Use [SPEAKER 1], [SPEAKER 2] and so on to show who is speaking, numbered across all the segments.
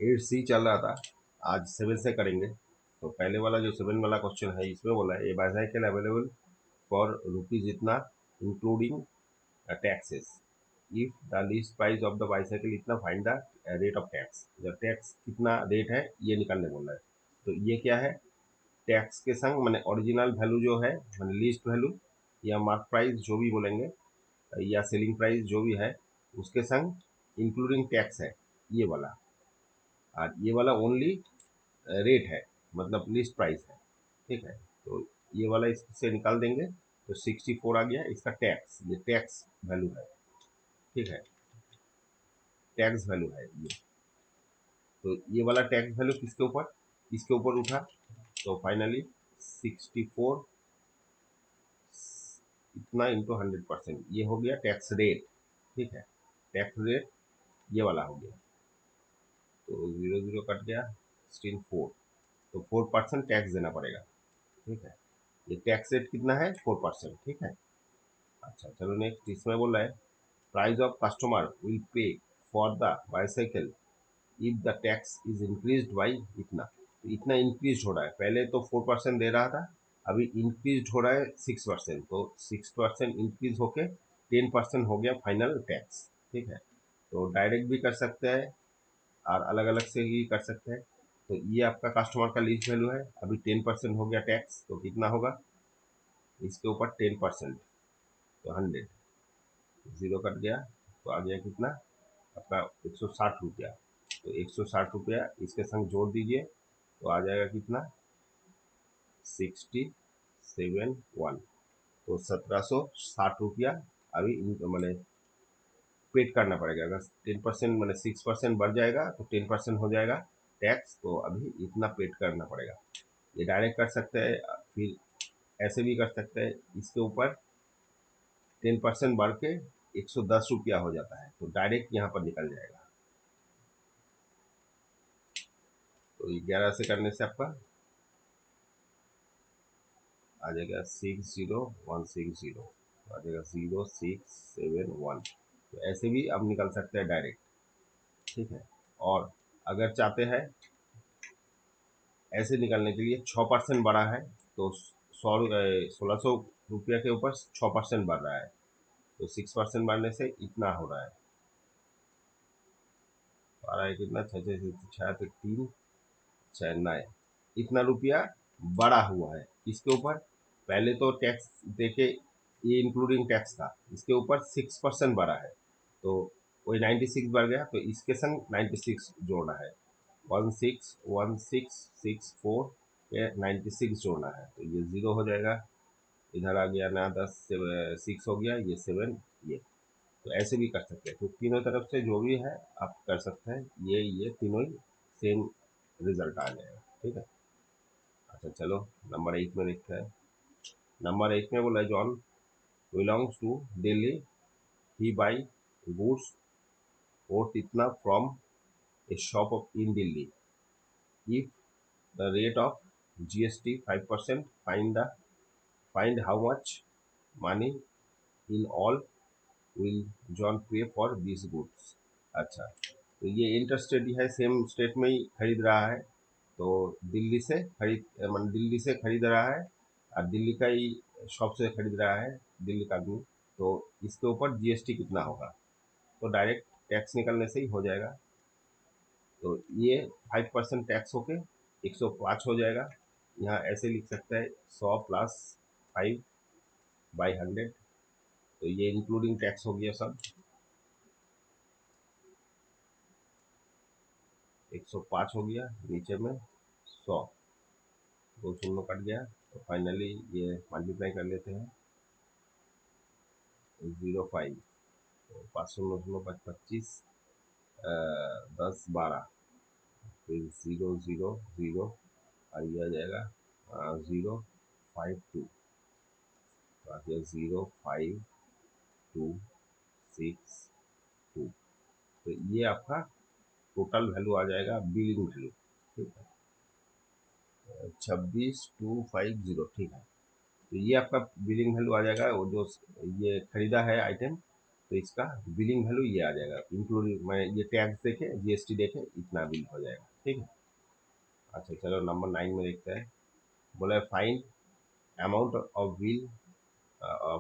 [SPEAKER 1] 8C चल रहा था, आज 7 से करेंगे। तो पहले वाला जो 7 वाला क्वेश्चन है इसमें बोला है a bicycle available for rupees इतना including taxes, if the least price of the bicycle इतना find the rate of tax. जब टैक्स कितना रेट है ये निकालने बोला है। तो ये क्या है, टैक्स के संग मैंने ओरिजिनल वैल्यू जो है मैंने लीस्ट वैल्यू या मार्क प्राइस जो भी बोलेंगे या सेलिंग प्राइस जो भी है उसके संग इंक्लूडिंग टैक्स है ये वाला, और ये वाला ओनली रेट है मतलब लिस्ट प्राइस है। ठीक है, तो ये वाला इससे निकाल देंगे तो 64 आ गया इसका टैक्स, ये टैक्स वैल्यू है। ठीक है, टैक्स वैल्यू है ये। तो ये वाला टैक्स वैल्यू किसके ऊपर, इसके ऊपर उठा, तो फाइनली 64 इतना इंटू 100% ये हो गया टैक्स रेट। ठीक है, टैक्स रेट ये वाला हो गया, तो 0 0 कट गया, 16 4, तो 4% टैक्स देना पड़ेगा। ठीक है, ये टैक्स रेट कितना है 4%। ठीक है, अच्छा चलो नेक्स्ट इसमें बोल रहा है price of customer will pay for the bicycle if the tax is increased by इतना। तो इतना इंक्रीज हो रहा है, पहले तो 4% दे रहा था, अभी इंक्रीज हो रहा है 6%, तो 6% इंक्रीज होके 10% हो गया फाइनल टैक्स। ठीक है, तो डायरेक्ट भी कर सकते हैं और अलग अलग से ही कर सकते हैं। तो ये आपका कस्टमर का लीस्ट वैल्यू है, अभी 10% हो गया टैक्स, तो कितना होगा इसके ऊपर 10%, तो 100, 0 कट गया, तो आ गया कितना आपका 160 रुपया। तो 160 रुपया इसके संग जोड़ दीजिए तो आ जाएगा कितना 67 1, तो 1760 रुपया अभी मैंने पेड करना पड़ेगा। अगर 10% मैंने 6% बढ़ जाएगा तो 10% हो जाएगा टैक्स, तो अभी इतना पेड करना पड़ेगा। ये डायरेक्ट कर सकते हैं, फिर ऐसे भी कर सकते हैं, इसके ऊपर 10% बढ़ के 110 रुपया हो जाता है, तो डायरेक्ट यहाँ पर निकल जाएगा। तो 11 से करने से आपका आ जाएगा 60160, आ जाएगा 0671। तो ऐसे भी आप निकल सकते हैं डायरेक्ट। ठीक है, और अगर चाहते हैं ऐसे निकलने के लिए 6% बढ़ा है, तो 1600 रुपया के ऊपर 6% बढ़ रहा है, तो 6% बढ़ने से इतना हो रहा है, आ रहा है कितना 6 6 6 3 9, इतना रुपया बढ़ा हुआ है। इसके ऊपर पहले तो टैक्स देके ये इंक्लूडिंग टैक्स था, इसके ऊपर 6% बढ़ा है, तो वही 96 बढ़ गया, तो इसके संग 96 जोड़ना है, 161664 ये 96 जोड़ना है, तो ये 0 हो जाएगा, इधर आ गया ना 10 6 हो गया, ये 7 ये। तो ऐसे भी कर सकते हैं, तो तीनों तरफ से जो भी है आप कर सकते हैं, ये तीनों ही सेम रिजल्ट आ जाएगा। ठीक है, अच्छा चलो नंबर 8 में देखते हैं। नंबर 8 में बोला John belongs to Delhi, he buy goods और इतना from a shop of in Delhi, if the rate of GST 5%, find how much money in all will John pay for this goods. अच्छा, तो ये इंटर स्टेट है, same state में ही खरीद रहा है, तो दिल्ली से दिल्ली से खरीद रहा है और दिल्ली का ही शॉप से खरीद रहा है दिल्ली का आदमी, तो इसके ऊपर GST कितना होगा, तो डायरेक्ट टैक्स निकलने से ही हो जाएगा। तो ये 5% टैक्स होके 105 हो जाएगा। यहाँ ऐसे लिख सकते हैं 100 प्लस 5/100, तो ये इंक्लूडिंग टैक्स हो गया सब, 105 हो गया, नीचे में 100, 2 शून्य कट गया, तो फाइनली ये मल्टीप्लाई कर लेते हैं 05, तो 500 9 5 25, 10 12, फिर 0 0 0, और ये आ जाएगा 052, तो आ गया 05262। तो ये आपका टोटल वैल्यू आ जाएगा बिलिंग वैल्यू। ठीक है, 26,250। ठीक है, तो ये आपका बिलिंग वैल्यू आ जाएगा, वो जो ये खरीदा है आइटम तो इसका बिलिंग वैल्यू ये आ जाएगा, इंक्लूडिंग मैं ये टैक्स देखे जीएसटी देखे इतना बिल हो जाएगा। ठीक है। अच्छा चलो नंबर 9 में देखते हैं। बोला है find amount of bill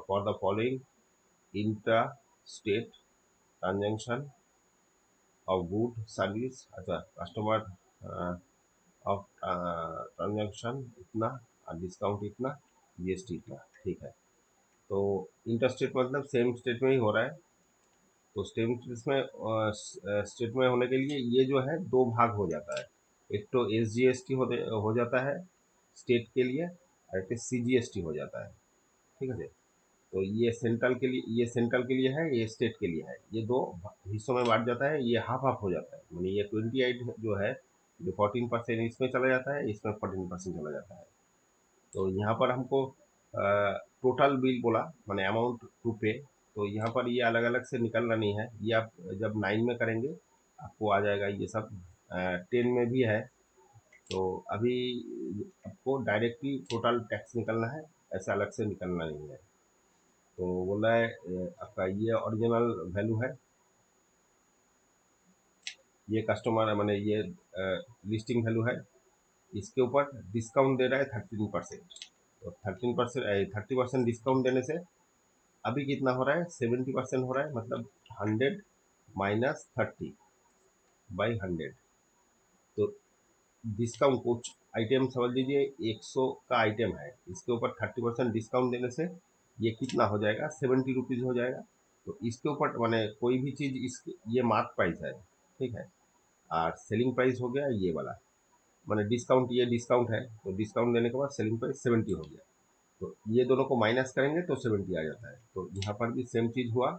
[SPEAKER 1] for the following intra state transaction of good service. अच्छा कस्टमर ऑफ ट्रांजेक्शन इतना और डिस्काउंट इतना, जीएसटी इतना। ठीक है। तो इंटर स्टेट मतलब सेम स्टेट में ही हो रहा है। तो स्टेट में होने के लिए ये जो है दो भाग हो जाता है। एक तो एसजीएसटी हो जाता है स्टेट के लिए, और एक सीजीएसटी हो जाता है। ठीक है। तो ये सेंट्रल के लिए है, ये स्टेट के लिए है। ये दो हिस्सों में बांट जाता है। ये हाफ हाफ हो जाता है, यानी ये 28 जो है, जो 14% इसमें चला जाता है, इसमें 14% चला जाता है। तो यहाँ पर हमको टोटल बिल बोला, मैंने अमाउंट टू पे। तो यहाँ पर ये अलग अलग से निकलना नहीं है, ये आप जब 9 में करेंगे आपको आ जाएगा ये सब। 10 में भी है। तो अभी आपको डायरेक्टली टोटल टैक्स निकलना है, ऐसा अलग से निकलना नहीं है। तो बोला है आपका ये ओरिजिनल वैल्यू है, ये कस्टमर मैंने ये लिस्टिंग वैल्यू है। इसके ऊपर डिस्काउंट दे रहा है 13%। तो 13% 30% डिस्काउंट देने से अभी कितना हो रहा है, 70% हो रहा है, मतलब 100 माइनस 30/100। तो डिस्काउंट कुछ आइटम समझ लीजिए 100 का आइटम है, इसके ऊपर 30% डिस्काउंट देने से ये कितना हो जाएगा, 70 रुपीज़ हो जाएगा। तो इसके ऊपर मैंने कोई भी चीज़ इस ये मार्क प्राइस है। ठीक है। और सेलिंग प्राइस हो गया ये वाला, मैंने डिस्काउंट, ये डिस्काउंट है तो डिस्काउंट देने के बाद सेलिंग प्राइस 70 हो गया। तो ये दोनों को माइनस करेंगे तो 70 आ जाता है। तो यहाँ पर भी सेम चीज़ हुआ,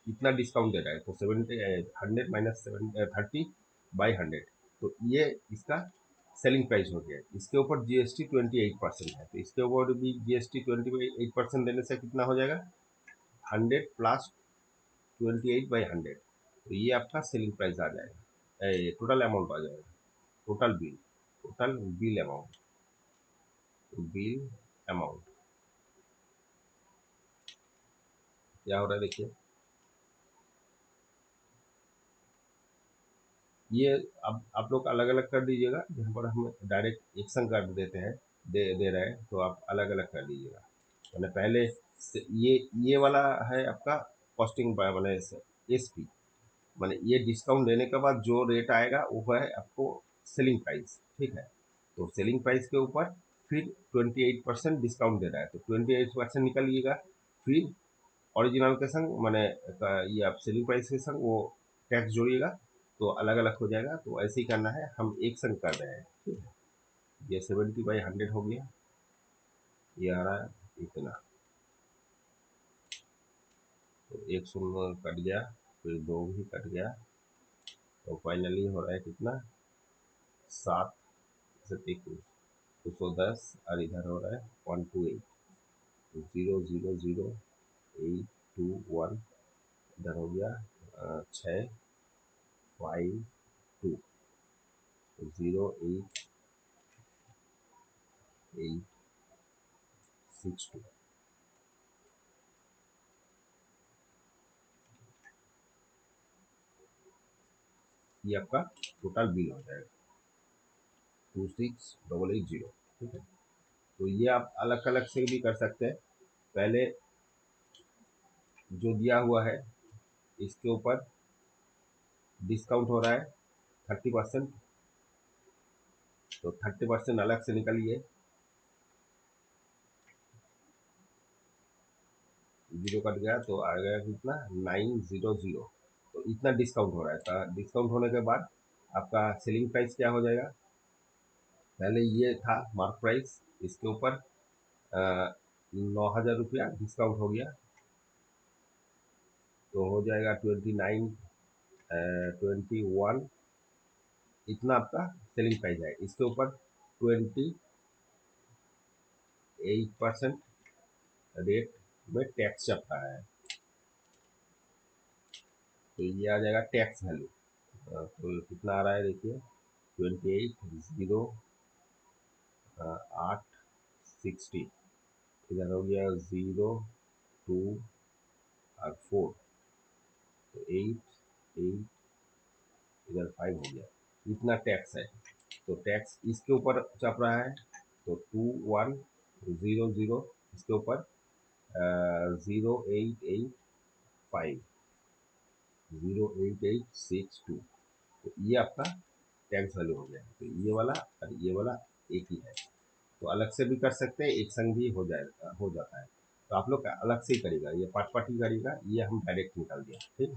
[SPEAKER 1] कितना डिस्काउंट दे रहा है, तो 100 माइनस 30/100। तो ये इसका सेलिंग प्राइस हो गया। इसके ऊपर जीएसटी 28% है, तो इसके ऊपर भी जीएसटी 28% देने से कितना हो जाएगा, 100 प्लस 28/100। तो ये आपका सेलिंग प्राइस आ जाएगा, टोटल अमाउंट आ जाएगा, टोटल बिल अमाउंट क्या हो रहा है देखिए। ये अब आप लोग अलग अलग कर दीजिएगा, जहाँ पर हम डायरेक्ट एक संग कर देते हैं, दे रहे हैं, तो आप अलग अलग कर दीजिएगा। मैंने पहले ये वाला है आपका कॉस्टिंग मैंने एसपी, मैंने ये डिस्काउंट देने के बाद जो रेट आएगा वो है आपको सेलिंग प्राइस। ठीक है। तो सेलिंग प्राइस के ऊपर फिर 28% डिस्काउंट दे रहा है, तो 28% निकलिएगा। फिर ओरिजिनल के संग मैंने ये आप सेलिंग प्राइस के संग वो टैक्स जोड़िएगा, तो अलग अलग हो जाएगा। तो ऐसे ही करना है, हम एक संग कर रहे हैं। ठीक है। ये 70/100 हो गया, ये आ रहा है इतना। तो एक शून्य कट गया, फिर दो भी कट गया, तो फाइनली हो रहा है कितना, 7 से 210, और इधर हो रहा है 128, 0000821, इधर हो गया 652, 08862। ये आपका टोटल बिल हो जाएगा 26880। ठीक है। तो ये आप अलग अलग से भी कर सकते हैं। पहले जो दिया हुआ है इसके ऊपर डिस्काउंट हो रहा है 30%, तो 30% अलग से निकालिए, जीरो कट गया तो आ गया कितना, 900। तो इतना डिस्काउंट हो रहा है। तो डिस्काउंट होने के बाद आपका सेलिंग प्राइस क्या हो जाएगा, पहले ये था मार्क प्राइस, इसके ऊपर 9,000 रुपया डिस्काउंट हो गया, तो हो जाएगा 21, इतना आपका सेलिंग प्राइस है। इसके ऊपर 28% रेट में टैक्स चढ़ता है, तो ये आ जाएगा टैक्स वैल्यू। तो कितना आ रहा है देखिए, 28,008,60, इधर हो गया 0, 2 और 4, तो 8 इधर 5 हो गया, इतना टैक्स है। तो टैक्स इसके ऊपर चप रहा है, तो 2100 इसके ऊपर 0885 08862। तो ये आपका टैक्स वैल्यू हो गया। तो ये वाला और ये वाला एक ही है, तो अलग से भी कर सकते हैं, एक संग भी हो जाएगा, हो जाता है। तो आप लोग अलग से ही करेगा, ये पार्ट पार्ट ही करेगा, ये हम डायरेक्ट निकाल दिया, ठीक है।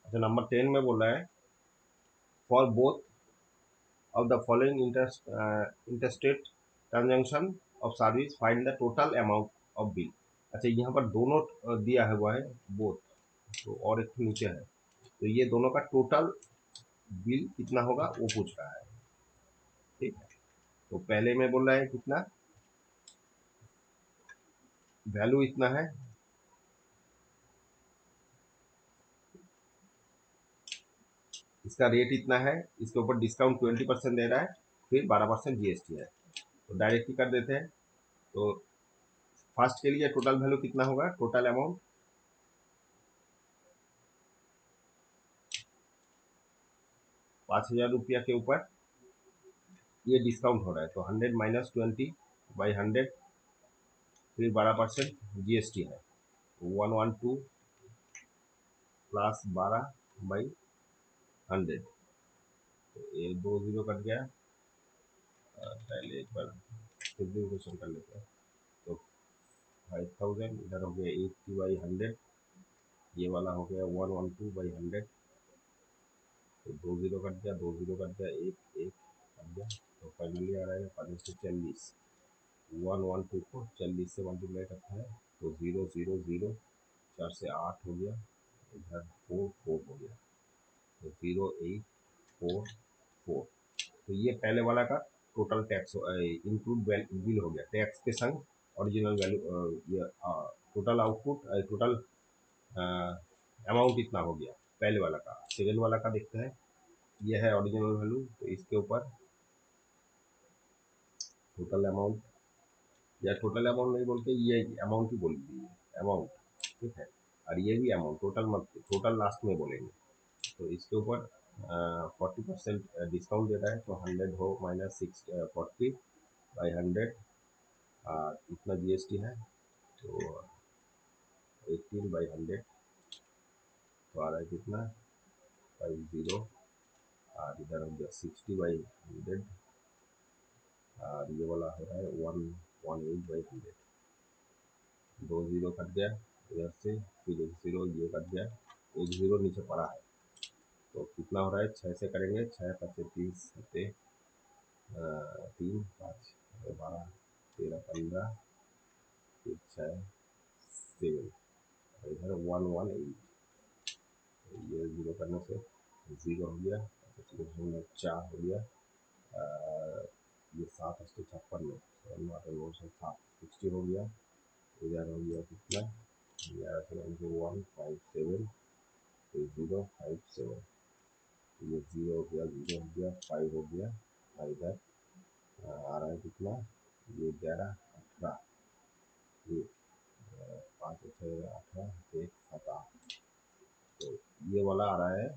[SPEAKER 1] अच्छा, नंबर 10 में बोल रहा है for both of the following interstate transaction of service find the total amount of bill। अच्छा, यहाँ पर दोनों दिया हुआ है बोथ, तो और एक नीचे है, तो ये दोनों का टोटल बिल कितना होगा वो पूछ रहा है, ठीक है। तो पहले में बोल रहा है कितना वैल्यू इतना है, इसका रेट इतना है, इसके ऊपर डिस्काउंट 20% दे रहा है, फिर 12% जीएसटी है। तो डायरेक्ट ही कर देते हैं। तो फर्स्ट के लिए टोटल वैल्यू कितना होगा, टोटल अमाउंट 5000 रुपया के ऊपर ये डिस्काउंट हो रहा है, तो 100 - 20/100, फिर 12% जीएसटी है, 112 प्लस 12/100। तो ये 2 जीरो कट गया। पहले एक बार सिंप्लीफिकेशन कर लेते हैं। तो 5000 इधर हो गया 80/100, ये वाला हो गया 112/100। तो 2 जीरो कट गया, 2 जीरो कट गया, एक एक कट गया। तो फाइनली आ रहा है 540। 112 को 40 से मल्टीप्लाई करता है, तो 0 0 0, 4 से 8 हो गया, इधर 4 4 हो गया, तो 0844। तो ये पहले वाला का टोटल टैक्स इंक्लूड बिल हो गया, टैक्स के संग ओरिजिनल वैल्यू, ये टोटल आउटपुट, टोटल अमाउंट इतना हो गया पहले वाला का। सेकेंड वाला का देखते हैं, ये है ओरिजिनल वैल्यू, तो इसके ऊपर टोटल अमाउंट, या टोटल अमाउंट नहीं बोल के ये अमाउंट ही बोल दीजिए, अमाउंट, ठीक है। और ये भी अमाउंट, टोटल मत, टोटल लास्ट में बोलेंगे। तो इसके ऊपर 40% डिस्काउंट देता है, तो 100 हो -40/100, और इतना जीएसटी है, तो 18/100, तो आ रहा है कितना 50, और इधर हो गया 60/100, और ये वाला हो रहा है 118/100। 2 जीरो कट गया इधर से, फिर एक जीरो ये कट गया, एक जीरो नीचे पड़ा है। तो कितना हो रहा है, 6 से करेंगे, 6×5 = 30, 3 5 12 13 15, फिर 6 7, इधर 118। ये जीरो करने से जीरो हो गया, 4 हो गया, ये 7×8 = 56 में 7 60 हो गया, इधर हो गया कितना 11 फिर 057, ये जीरो हो गया, जीरो हो गया, 5 हो गया, और इधर आ रहा है कितना, ये 11 18, ये 5 6 18 1 7 8। तो ये वाला आ रहा है,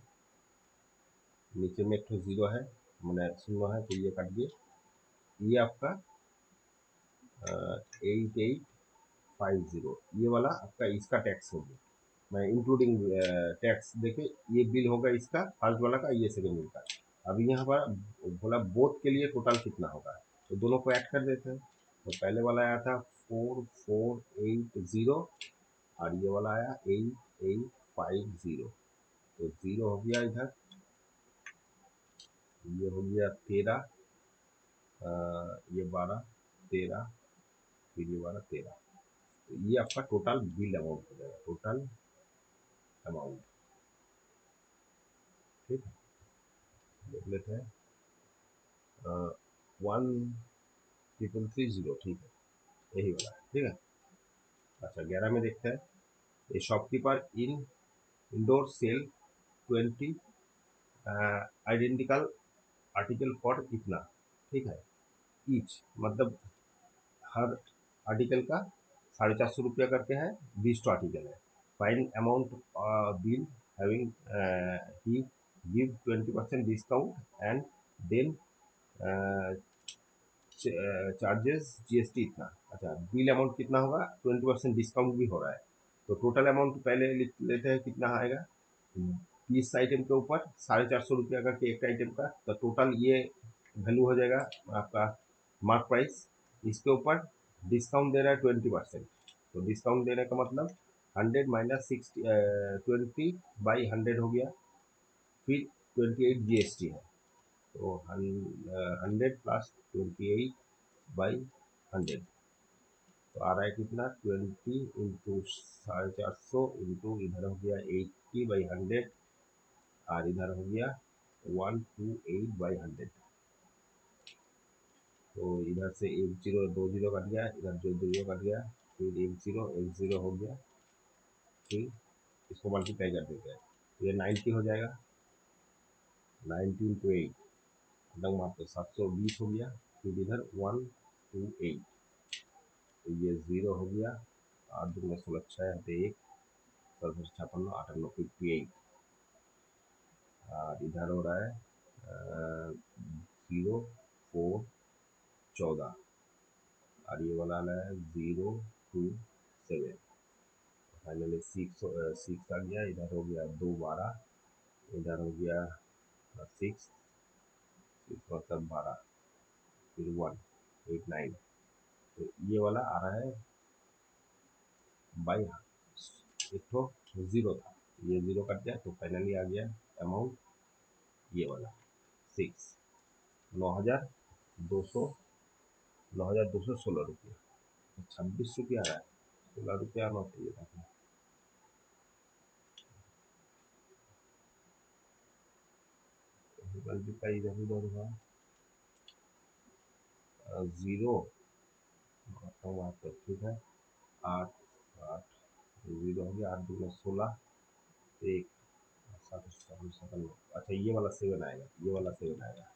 [SPEAKER 1] नीचे में एक तो जीरो है, मैंने सुना है, तो ये कट गया। ये आपका 8850, ये वाला आपका इसका टैक्स हो गया, मैं इंक्लूडिंग टैक्स देखे, ये बिल होगा इसका फर्स्ट वाला का, ये सेकेंड बिल का। अभी यहाँ पर बोला बोथ के लिए टोटल कितना होगा, तो दोनों को ऐड कर देते हैं। तो पहले वाला आया था 4480, और ये वाला आया 8850। तो जीरो हो गया इधर, ये हो गया 13, ये 12 13, फिर ये 12 13। तो ये आपका टोटल बिल अमाउंट हो जाएगा, टोटल अमाउंट, ठीक है। देख लेते हैं 13330, ठीक है, यही वाला है, ठीक है। अच्छा, 11 में देखते हैं, a shopkeeper in Indore sell 20 identical article for इतना, ठीक है, ईच, मतलब हर आर्टिकल का 450 रुपया करके है, 20 आर्टिकल है। Fine amount bill having he give 20% discount and then charges GST इतना। अच्छा, बिल अमाउंट कितना होगा, 20% डिस्काउंट भी हो रहा है। तो टोटल अमाउंट पहले लिख लेते हैं कितना आएगा। 20 आइटम के ऊपर 450 रुपया करके एक आइटम का, तो टोटल ये वैल्यू हो जाएगा आपका मार्क प्राइस। इसके ऊपर डिस्काउंट दे रहा है 20%। तो डिस्काउंट देने का मतलब 100 माइनस 60 20/100 हो गया। फिर 28 जीएसटी है, तो 100 प्लस 28/100, तो आ रहा है कितना 20 इंटू 450 इंटू इधर हो गया 80/100 और इधर हो गया 128/100। तो इधर से एक जीरो दो जीरो कट गया, इधर जो जीरो कट गया, फिर एक जीरो हो गया, फिर इसको मल्टीप्लाई कर देते हैं, तो ये 90 हो जाएगा। 90 इंटू 8 मतलब आपको 720 हो गया। फिर इधर 128, तो ये जीरो हो गया। 8×16 6 1 7 56 58 58, और इधर हो रहा है 0 4 14, और ये वाला आ रहा है 0 2 7। फाइनली 6 आ गया। इधर हो गया 2 12, इधर हो गया 6 मतलब 12, फिर 1 8 9। तो ये वाला आ रहा है बाई, एक तो जीरो था, ये जीरो कट गया, तो फाइनली आ गया अमाउंट ये वाला 6 9,216 रुपये। 26 रुपया आ रहा है, 16 रुपया आना चाहिए था। मल्टीप्लाई इधर उधर हुआ, जीरो वहाँ पर, ठीक है। 8 8 जीरो हो गया, 8×16 1 7 7 7। अच्छा, ये वाला 7 आएगा, ये वाला 7 आएगा,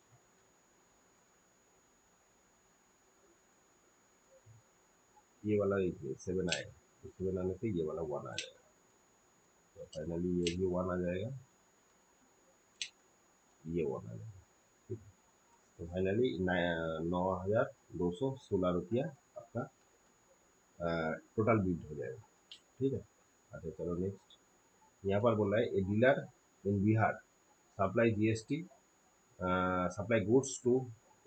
[SPEAKER 1] ये वाला 7 आएगा। तो 7 आने से ये वाला 1 आ जाएगा, तो फाइनली ये भी 1 आ जाएगा, ये 1 आ जाएगा। ठीक है, तो फाइनली 9,216 रुपया आपका टोटल बिल हो जाएगा। ठीक है। अच्छा चलो नेक्स्ट, यहाँ पर बोल रहा है a dealer in Bihar supply GST supply goods to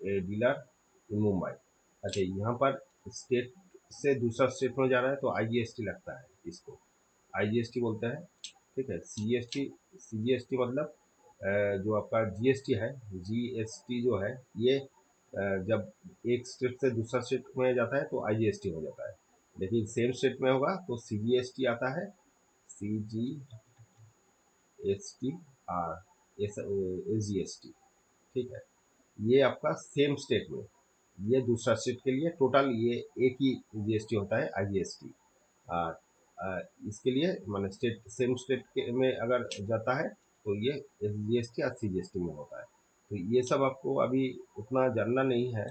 [SPEAKER 1] a dealer in Mumbai. अच्छा, यहाँ पर स्टेट से दूसरा स्टेट में जा रहा है तो आईजीएसटी लगता है, इसको आईजीएसटी बोलते हैं। ठीक है। सीजीएसटी मतलब जो आपका जीएसटी है, जीएसटी जो है ये जब एक स्टेट से दूसरा स्टेट में जाता है तो आईजीएसटी हो जाता है, लेकिन सेम स्टेट में होगा तो सीजीएसटी आता है, सीजीएसटी और एसजीएसटी। ठीक है। ये आपका सेम स्टेट में, ये दूसरा स्टेट के लिए टोटल ये एक ही जीएसटी होता है आईजीएसटी। इसके लिए माने स्टेट सेम स्टेट के में अगर जाता है तो ये एसजीएसटी और सीजीएसटी में होता है। तो ये सब आपको अभी उतना जानना नहीं है,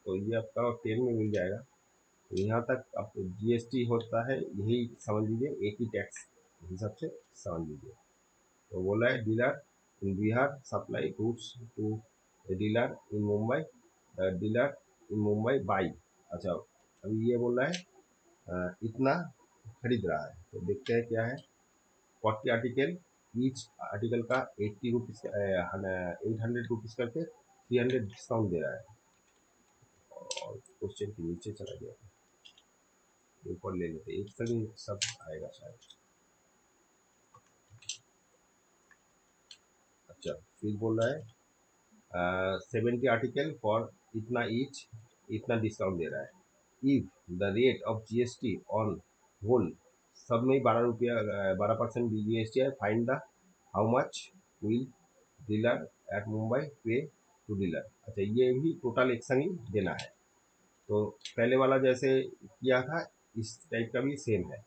[SPEAKER 1] तो ये आपका 10 में मिल जाएगा। तो यहाँ तक आप जीएसटी होता है यही समझ लीजिए, एक ही टैक्स हिसाब से समझ लीजिए। तो बोला है dealer in Bihar supply goods to dealer in Mumbai, dealer in Mumbai buy. अच्छा, अभी ये बोल रहा है इतना खरीद रहा है, तो देखते हैं क्या है। 40 आर्टिकल, ईच आर्टिकल का 80 रुपीज़ 800 रुपीज़ करके 300 डिस्काउंट दे रहा है। और क्वेश्चन के नीचे चला गया, ऊपर ले लेते एक सेकंड, सब आएगा शायद। अच्छा, फिर बोल रहा है 70 आर्टिकल फॉर इतना ईच, इतना डिस्काउंट दे रहा है। If the rate of GST on whole, सब में 12 रुपया 12% जीएसटी है, find the how much will dealer at Mumbai pay to dealer. अच्छा, ये भी टोटल एक संग ही देना है। तो पहले वाला जैसे किया था इस टाइप का भी सेम है।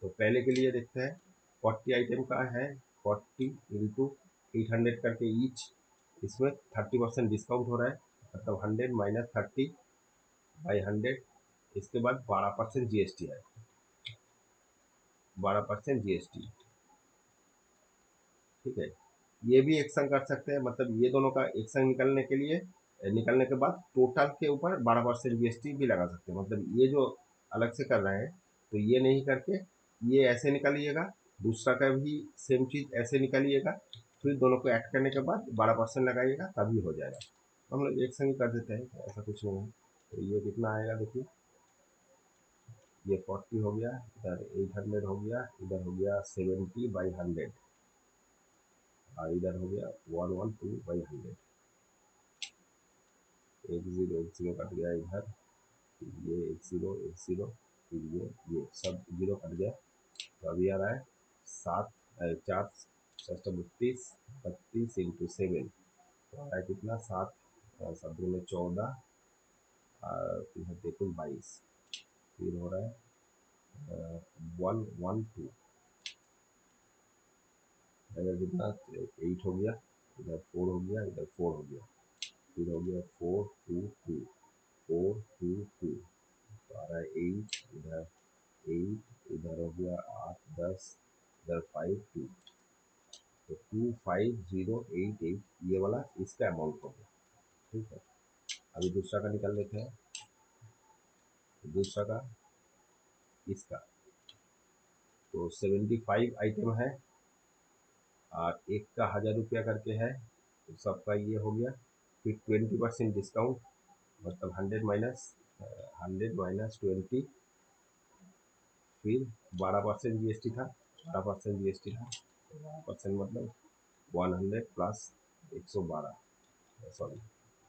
[SPEAKER 1] तो पहले के लिए देखते हैं, 40 आइटम का है, 40 इंटू 800 करके ईच, इसमें 30% डिस्काउंट हो रहा है, मतलब 100 माइनस 30/100। इसके बाद 12% जीएसटी है, 12% जीएसटी। ठीक है। ये भी एक्शन कर सकते हैं, मतलब ये दोनों का एक्शन निकलने के लिए, निकलने के बाद टोटल के ऊपर 12% जीएसटी भी लगा सकते हैं। मतलब ये जो अलग से कर रहे हैं, तो ये नहीं करके ये ऐसे निकालिएगा, दूसरा का भी सेम चीज़ ऐसे निकालिएगा, फिर दोनों को ऐड करने के बाद 12% लगाइएगा, तभी हो जाएगा। हम लोग एक संग ही कर देते हैं, ऐसा कुछ नहीं है। तो ये कितना आएगा देखिए, ये 40 हो गया, इधर 800 हो गया, इधर हो गया 70/100, और इधर हो गया 112/100। एक जीरो कट गया इधर, ये एक जीरो, फिर ये सब जीरो कट गया। तो अभी आ रहा है 7, 4 6 32, 32 इंटू 7, तो आ रहा है कितना, 7 7 में 14, और इधर देखो 22, फिर हो रहा है 112, इधर कितना 8 हो गया, इधर 4 हो गया, इधर 4 हो गया, फिर हो गया 422, 422, तो आ रहा है 8, इधर 8, इधर हो गया 8 10, इधर 5 2, तो 25088 ये वाला इसका अमाउंट हो गया। ठीक है, अभी दूसरा का निकाल लेते हैं। दूसरा का इसका तो 75 आइटम है, और एक का 1000 रुपया करके है, तो सबका ये हो गया। फिर 20% डिस्काउंट, मतलब 100 माइनस 20, फिर 12% जीएसटी था, 12% जीएसटी था, 12% मतलब 100 प्लस 112, सॉरी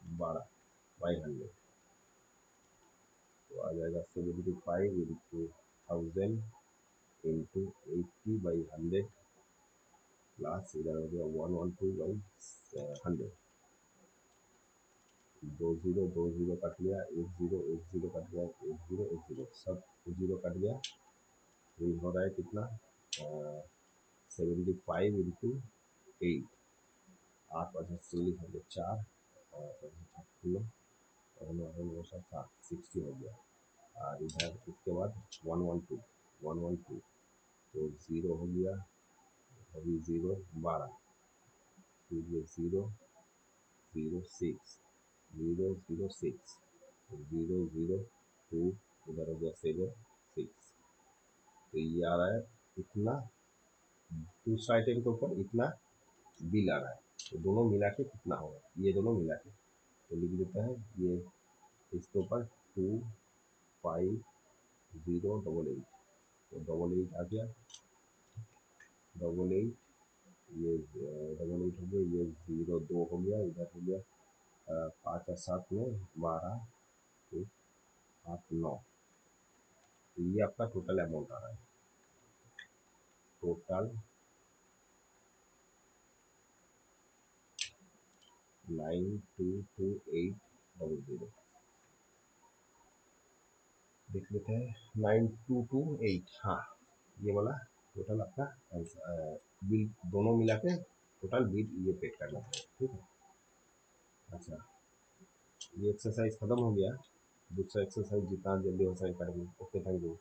[SPEAKER 1] 12/100, तो आ जाएगा 75 इंटू 1000 इंटू 80/100, प्लस इधर हो गया 112/100, दो जीरो कट गया, एक जीरो कट गया, एक जीरो सब जीरो कट गया। तो ये हो रहा है कितना, 75 इंटू 8, 8 5 हो गया 4, और 60 हो गया। और इधर इसके बाद 112, तो ज़ीरो हो गया, अभी ज़ीरो 12, फिर ये ज़ीरो 06, 006, 002, इधर हो गया 76, तो ये आ रहा है इतना, दूसरा आइटम के ऊपर इतना बिल आ रहा है। तो दोनों मिला के कितना होगा, ये दोनों मिला के तो लिख देते हैं, ये इसके ऊपर 25088, तो 88 आ गया, 88, ये 88 हो गया, ये 02 हो गया, इधर हो गया 5 और 7 में 12, फिर 8 9, तो ये आपका टोटल अमाउंट आ रहा है। टोटल 922800, देख लेते हैं 9228, हाँ ये वाला टोटल आपका बिल दोनों मिला के टोटल बिल ये पेड करना है। ठीक है, अच्छा ये एक्सरसाइज खत्म हो गया, दूसरा एक्सरसाइज जितना जल्दी हो सके करेंगे। Okay, thank you.